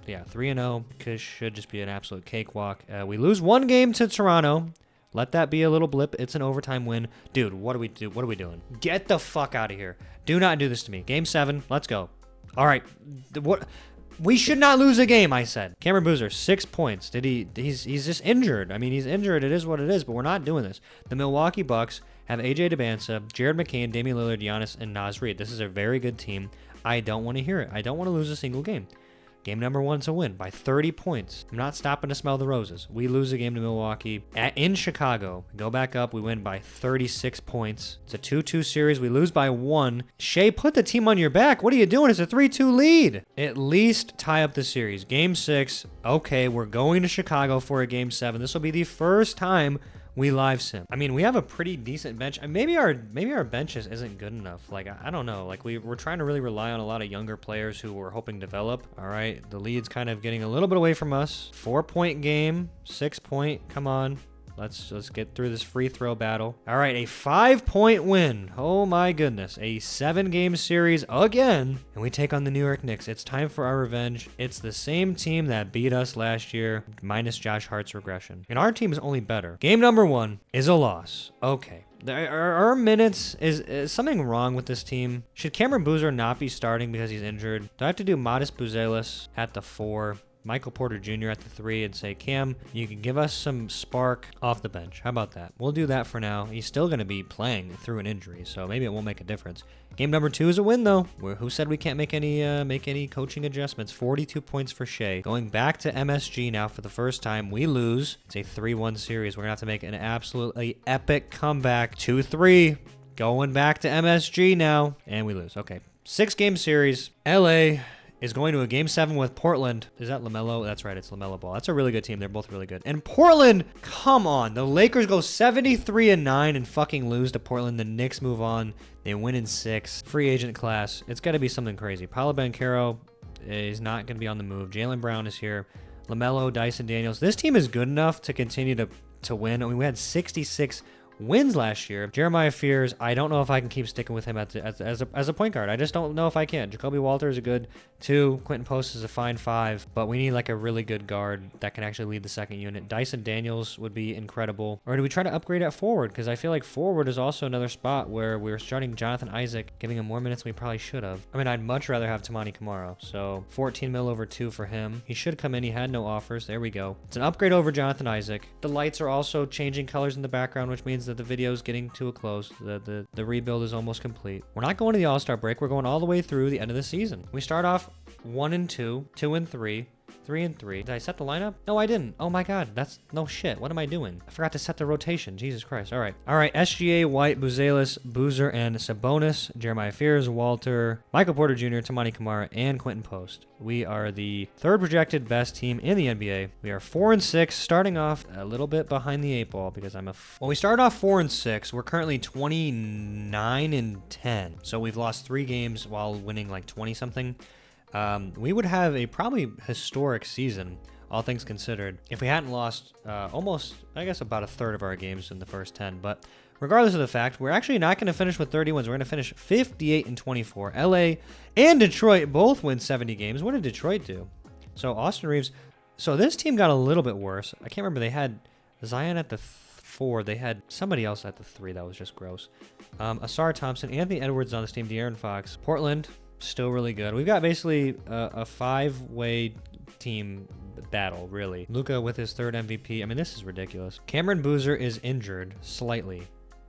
yeah, 3-0 should just be an absolute cakewalk. We lose one game to Toronto. Let that be a little blip. It's an overtime win. Dude, what do we do? What are we doing? Get the fuck out of here. Do not do this to me. Game 7. Let's go. All right. What? We should not lose a game, I said. Cameron Boozer, 6 points. He's just injured. I mean, he's injured. It is what it is, but we're not doing this. The Milwaukee Bucks have AJ DeBansa, Jared McCain, Damian Lillard, Giannis, and Naz Reid. This is a very good team. I don't want to hear it. I don't want to lose a single game. Game number 1's a win by 30 points. I'm not stopping to smell the roses. We lose a game to Milwaukee in Chicago. Go back up. We win by 36 points. It's a 2-2 series. We lose by 1. Shai, put the team on your back. What are you doing? It's a 3-2 lead. At least tie up the series. Game 6. Okay, we're going to Chicago for a Game 7. This will be the first time we live sim. I mean, we have a pretty decent bench. Maybe our bench just isn't good enough. Like, I don't know. Like, we're trying to really rely on a lot of younger players who we're hoping develop. All right, the lead's kind of getting a little bit away from us. 4-point game, 6-point. Come on. Let's get through this free throw battle. All right, a 5-point win. Oh my goodness. A 7-game series again. And we take on the New York Knicks. It's time for our revenge. It's the same team that beat us last year, minus Josh Hart's regression. And our team is only better. Game number 1 is a loss. Okay. Our minutes, is something wrong with this team? Should Cameron Boozer not be starting because he's injured? Do I have to do Modest Buzelis at the 4? Michael Porter Jr. at the 3 and say, Cam, you can give us some spark off the bench. How about that? We'll do that for now. He's still going to be playing through an injury, so maybe it won't make a difference. Game number 2 is a win, though. Who said we can't make any coaching adjustments? 42 points for Shai. Going back to MSG now for the first time. We lose. It's a 3-1 series. We're going to have to make an absolutely epic comeback. 2-3. Going back to MSG now. And we lose. Okay. 6-game series. LA is going to a Game 7 with Portland. Is that LaMelo? That's right, it's LaMelo Ball. That's a really good team. They're both really good. And Portland, come on. The Lakers go 73-9 and fucking lose to Portland. The Knicks move on. They win in 6. Free agent class. It's got to be something crazy. Paolo Banchero is not going to be on the move. Jaylen Brown is here. LaMelo, Dyson Daniels. This team is good enough to continue to win. I mean, we had 66 wins last year. Jeremiah Fears, I don't know if I can keep sticking with him as a point guard. I just don't know if I can. Jacoby Walter is a good 2. Quentin Post is a fine 5. But we need like a really good guard that can actually lead the second unit. Dyson Daniels would be incredible. Or do we try to upgrade at forward? Because I feel like forward is also another spot where we're starting Jonathan Isaac, giving him more minutes than we probably should have. I mean, I'd much rather have Tamani Kamara. So 14 mil over 2 for him. He should come in. He had no offers. There we go. It's an upgrade over Jonathan Isaac. The lights are also changing colors in the background, which means that the video is getting to a close. The rebuild is almost complete. We're not going to the All-Star break. We're going all the way through the end of the season. We start off 1-2, 2-3, 3-3. Did I set the lineup? No, I didn't. Oh my God. That's no shit. What am I doing? I forgot to set the rotation. Jesus Christ. All right. SGA, White, Buzelis, Boozer, and Sabonis. Jeremiah Fears, Walter, Michael Porter Jr., Tamani Kamara, and Quentin Post. We are the 3rd projected best team in the NBA. We are 4-6, starting off a little bit behind the 8 ball because well, we started off 4-6. We're currently 29-10. So we've lost 3 games while winning like 20 something. We would have a probably historic season, all things considered, if we hadn't lost almost, I guess, about a third of our games in the first 10. But regardless of the fact, we're actually not going to finish with 30 wins. We're going to finish 58-24. LA and Detroit both win 70 games. What did Detroit do? So Austin Reeves. So this team got a little bit worse. I can't remember. They had Zion at the 4. They had somebody else at the 3. That was just gross. Asar Thompson, Anthony Edwards on this team, De'Aaron Fox. Portland, still really good. We've got basically a 5-way team battle, really. Luka with his 3rd MVP. I mean, this is ridiculous. Cameron Boozer is injured slightly,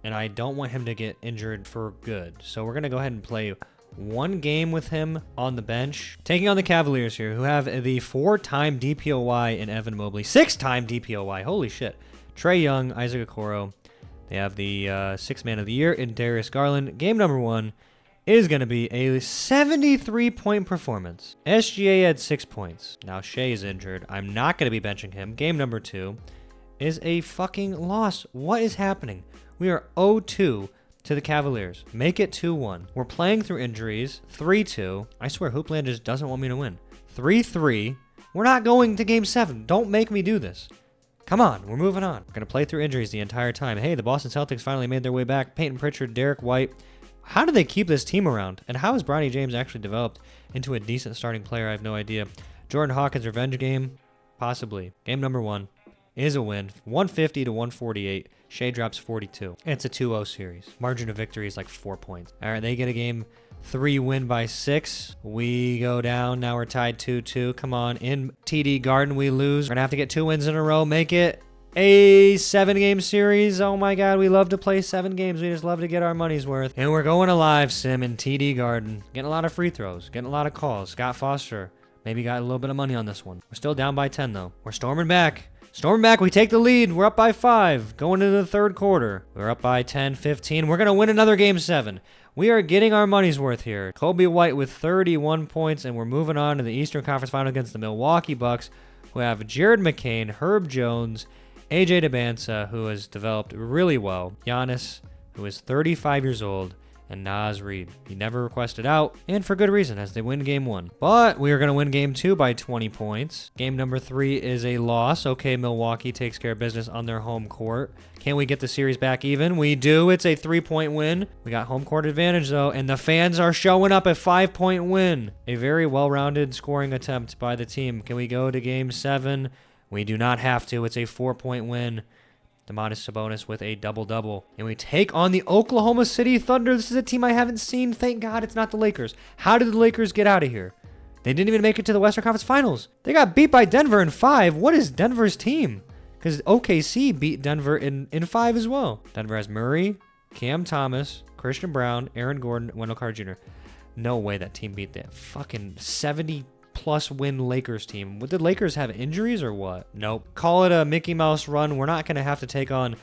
and I don't want him to get injured for good. So we're going to go ahead and play 1 game with him on the bench. Taking on the Cavaliers here, who have the 4-time DPOY in Evan Mobley. 6-time DPOY. Holy shit. Trae Young, Isaac Okoro. They have the 6th man of the year in Darius Garland. Game number 1 is going to be a 73-point performance. SGA had 6 points. Now Shai is injured. I'm not going to be benching him. Game number 2 is a fucking loss. What is happening? We are 0-2 to the Cavaliers. Make it 2-1. We're playing through injuries. 3-2. I swear, Hoopland just doesn't want me to win. 3-3. We're not going to Game 7. Don't make me do this. Come on, we're moving on. We're going to play through injuries the entire time. Hey, the Boston Celtics finally made their way back. Peyton Pritchard, Derek White. How did they keep this team around? And how has Bronny James actually developed into a decent starting player? I have no idea. Jordan Hawkins' revenge game? Possibly. Game number 1 is a win. 150 to 148. Shai drops 42. It's a 2-0 series. Margin of victory is like 4 points. All right, they get a game 3 win by 6. We go down. Now we're tied 2-2. Come on. In TD Garden, we lose. We're going to have to get 2 wins in a row. Make it a 7-game series. Oh my God, we love to play 7 games. We just love to get our money's worth. And we're going to live sim in TD Garden. Getting a lot of free throws. Getting a lot of calls. Scott Foster maybe got a little bit of money on this one. We're still down by 10 though. We're storming back. Storming back, we take the lead. We're up by 5. Going into the 3rd quarter. We're up by 10, 15. We're going to win another game 7. We are getting our money's worth here. Kobe White with 31 points, and we're moving on to the Eastern Conference Final against the Milwaukee Bucks, who have Jared McCain, Herb Jones, AJ DeBansa, who has developed really well, Giannis, who is 35 years old, and Naz Reid. He never requested out, and for good reason, as they win game 1. But we are going to win game 2 by 20 points. Game number 3 is a loss. Okay, Milwaukee takes care of business on their home court. Can we get the series back even? We do. It's a 3-point win. We got home court advantage, though, and the fans are showing up a 5-point win. A very well-rounded scoring attempt by the team. Can we go to game 7? We do not have to. It's a 4-point win. Domantas Sabonis with a double-double. And we take on the Oklahoma City Thunder. This is a team I haven't seen. Thank God it's not the Lakers. How did the Lakers get out of here? They didn't even make it to the Western Conference Finals. They got beat by Denver in 5. What is Denver's team? Because OKC beat Denver in 5 as well. Denver has Murray, Cam Thomas, Christian Brown, Aaron Gordon, Wendell Carter Jr. No way that team beat that fucking 70-plus win Lakers team. Did the Lakers have injuries or what? Nope. Call it a Mickey Mouse run. We're not going to have to take on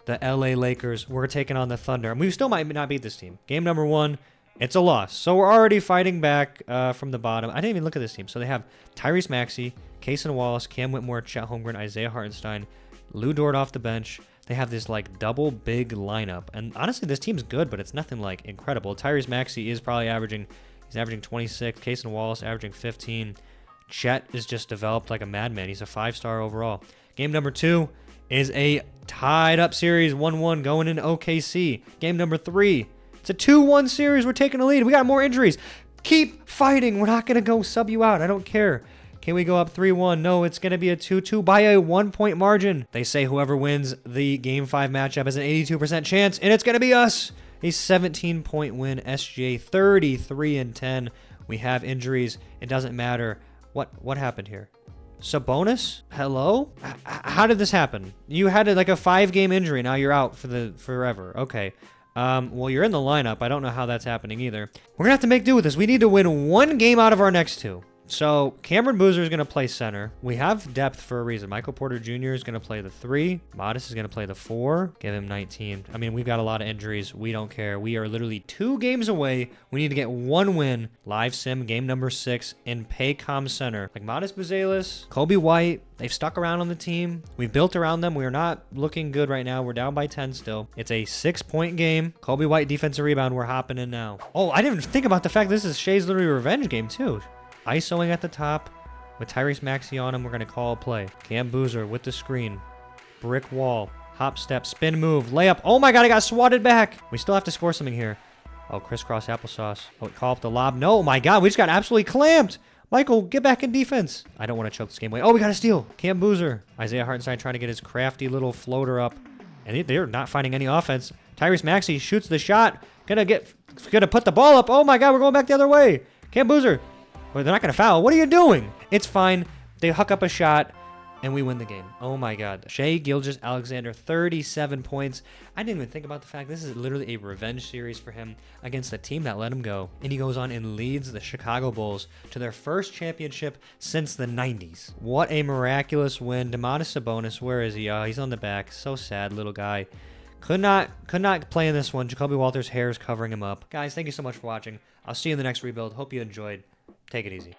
the LA Lakers. We're taking on the Thunder. And we still might not beat this team. Game number 1, it's a loss. So we're already fighting back from the bottom. I didn't even look at this team. So they have Tyrese Maxey, Kaysen Wallace, Cam Whitmore, Chet Holmgren, Isaiah Hartenstein, Lou Dort off the bench. They have this like double big lineup. And honestly, this team's good, but it's nothing like incredible. Tyrese Maxey is probably averaging 26. Kaysen Wallace averaging 15. Chet is just developed like a madman. He's a 5-star overall. Game number 2 is a tied up series, 1-1 going into OKC. Game number 3, it's a 2-1 series. We're taking a lead. We got more injuries. Keep fighting. We're not going to go sub you out. I don't care. Can we go up 3-1? No, it's going to be a 2-2 by a 1-point margin. They say whoever wins the Game 5 matchup has an 82% chance, and it's going to be us. A 17-point win. SGA 33-10. We have injuries. It doesn't matter. What happened here? Sabonis? Hello? How did this happen? You had like a 5-game injury. Now you're out for forever. Okay. Well, you're in the lineup. I don't know how that's happening either. We're going to have to make do with this. We need to win 1 game out of our next 2. So Cameron Boozer is going to play center. We have depth for a reason. Michael Porter Jr. is going to play the 3. Modest is going to play the 4. Give him 19. I mean, we've got a lot of injuries. We don't care. We are literally 2 games away. We need to get 1 win. Live sim game number 6 in Paycom Center. Like Modest Buzelis, Kobe White, they've stuck around on the team. We've built around them. We are not looking good right now. We're down by 10 still. It's a 6-point game. Kobe White defensive rebound. We're hopping in now. Oh, I didn't even think about the fact this is Shai's literally revenge game too. ISOing at the top with Tyrese Maxey on him. We're going to call a play. Cam Boozer with the screen. Brick wall. Hop step. Spin move. Layup. Oh my God, I got swatted back. We still have to score something here. Oh, crisscross applesauce. Oh, call up the lob. No, my God, we just got absolutely clamped. Michael, get back in defense. I don't want to choke this game away. Oh, we got a steal. Cam Boozer. Isaiah Hartenstein trying to get his crafty little floater up. And they're not finding any offense. Tyrese Maxey shoots the shot. Gonna put the ball up. Oh my God, we're going back the other way. Cam Boozer. Well, they're not going to foul. What are you doing? It's fine. They huck up a shot, and we win the game. Oh, my God. Shai Gilgeous-Alexander, 37 points. I didn't even think about the fact this is literally a revenge series for him against the team that let him go. And he goes on and leads the Chicago Bulls to their first championship since the 90s. What a miraculous win. Domantas Sabonis, where is he? Oh, he's on the back. So sad, little guy. Could not play in this one. Jacoby Walters' hair is covering him up. Guys, thank you so much for watching. I'll see you in the next rebuild. Hope you enjoyed. Take it easy.